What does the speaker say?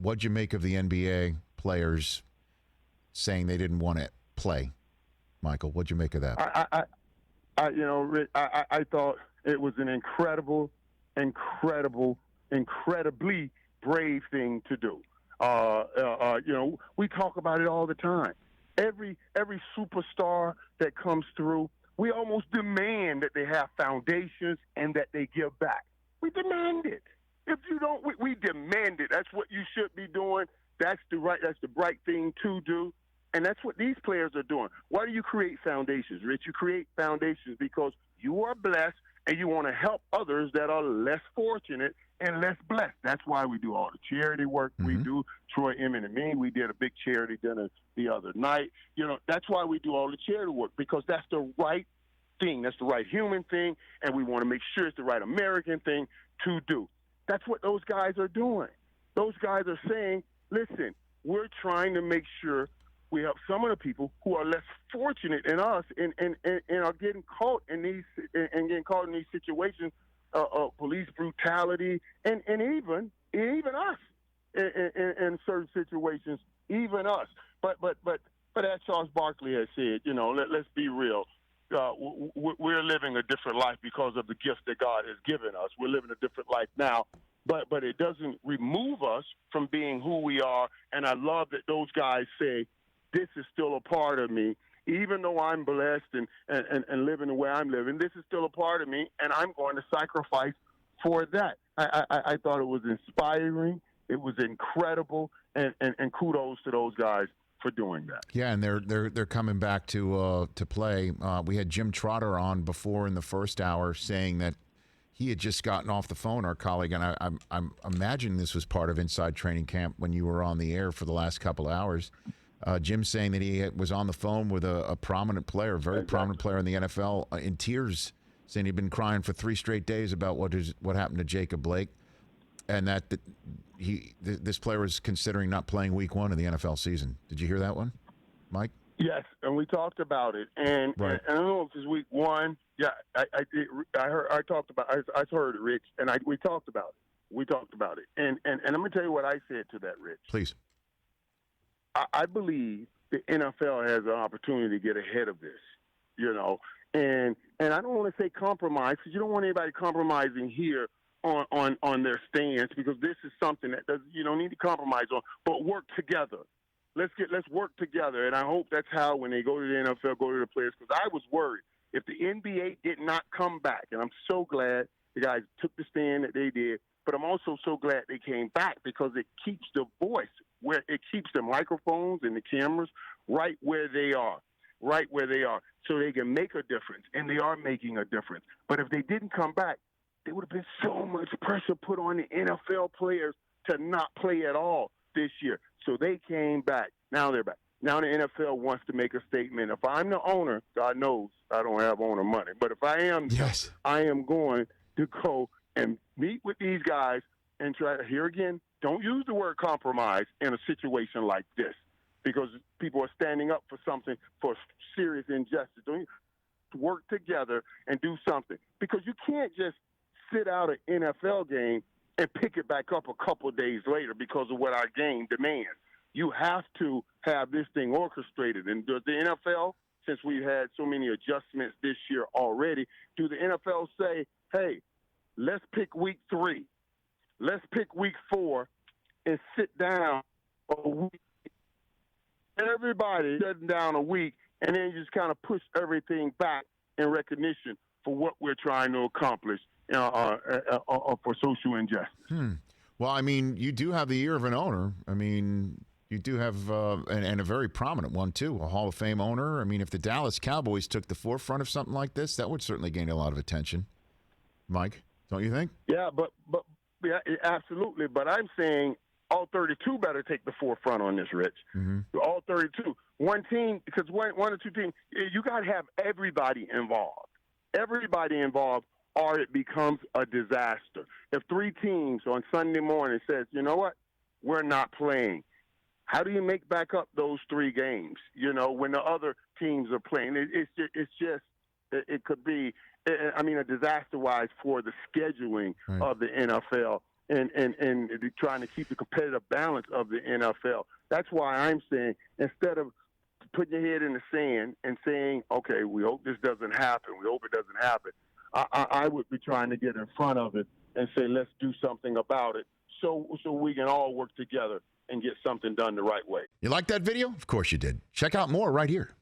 What'd you make of the NBA players saying they didn't want to play? Michael, what'd you make of that? Rich, I thought it was an incredibly brave thing to do. We talk about it all the time. Every superstar that comes through, we almost demand that they have foundations and that they give back. We demand it. If you don't, we demand it. That's what you should be doing. That's the right thing to do. And that's what these players are doing. Why do you create foundations, Rich? You create foundations because you are blessed and you want to help others that are less fortunate and less blessed. That's why we do all the charity work we do. Troy, Emmy, and me, we did a big charity dinner the other night. That's why we do all the charity work, because that's the right thing. That's the right human thing, and we want to make sure it's the right American thing to do. That's what those guys are doing. Those guys are saying, listen, we're trying to make sure we help some of the people who are less fortunate than us and are getting caught in these situations of police brutality and even us in certain situations, even us. But as Charles Barkley has said, let's be real. We're living a different life because of the gifts that God has given us. We're living a different life now, but it doesn't remove us from being who we are. And I love that those guys say, this is still a part of me. Even though I'm blessed and living the way I'm living, this is still a part of me, and I'm going to sacrifice for that. I thought it was inspiring. It was incredible, and kudos to those guys for doing that. Yeah, and they're coming back to play. We had Jim Trotter on before in the first hour saying that he had just gotten off the phone, our colleague, and I'm imagining this was part of Inside Training Camp when you were on the air for the last couple of hours. Jim saying that he was on the phone with a prominent player, a very prominent player in the NFL, in tears, saying he'd been crying for 3 straight days about what happened to Jacob Blake, and that this player was considering not playing Week 1 of the NFL season. Did you hear that one, Mike? Yes, and we talked about it, and I don't know if it's Week 1. Yeah, I did. I heard it, Rich, and we talked about it. We talked about it, and let me tell you what I said to that, Rich. Please. I believe the NFL has an opportunity to get ahead of this, and I don't want to say compromise, because you don't want anybody compromising here on their stance, because this is something that you don't need to compromise on, but work together. Let's work together, and I hope that's how when they go to the NFL, go to the players, because I was worried if the NBA did not come back, and I'm so glad the guys took the stand that they did, but I'm also so glad they came back, because it keeps the voice where it keeps the microphones and the cameras right where they are, so they can make a difference, and they are making a difference. But if they didn't come back, there would have been so much pressure put on the NFL players to not play at all this year. So they came back. Now they're back. Now the NFL wants to make a statement. If I'm the owner, God knows I don't have owner money, but if I am, yes, I am going to go and meet with these guys and try to, here again, don't use the word compromise in a situation like this, because people are standing up for something, for serious injustice. Don't you work together and do something, because you can't just sit out an NFL game and pick it back up a couple of days later because of what our game demands. You have to have this thing orchestrated. And does the NFL, since we've had so many adjustments this year already, do the NFL say, hey, let's pick Week 3, let's pick Week 4, and sit down a week? Everybody sitting down a week, and then you just kind of push everything back in recognition for what we're trying to accomplish for social injustice. Well, I mean, you do have the ear of an owner. I mean, you do have, and a very prominent one, too, a Hall of Fame owner. I mean, if the Dallas Cowboys took the forefront of something like this, that would certainly gain a lot of attention. Mike, don't you think? Yeah, but yeah, absolutely. But I'm saying all 32 better take the forefront on this, Rich. All 32. One team, because one or two teams, you got to have everybody involved. Everybody involved, or it becomes a disaster. If 3 teams on Sunday morning says, you know what, we're not playing, how do you make back up those 3 games, when the other teams are playing? It could be, a disaster-wise for the scheduling of the NFL. and trying to keep the competitive balance of the NFL. That's why I'm saying, instead of putting your head in the sand and saying, okay, we hope this doesn't happen, we hope it doesn't happen, I would be trying to get in front of it and say, let's do something about it so we can all work together and get something done the right way. You like that video? Of course you did. Check out more right here.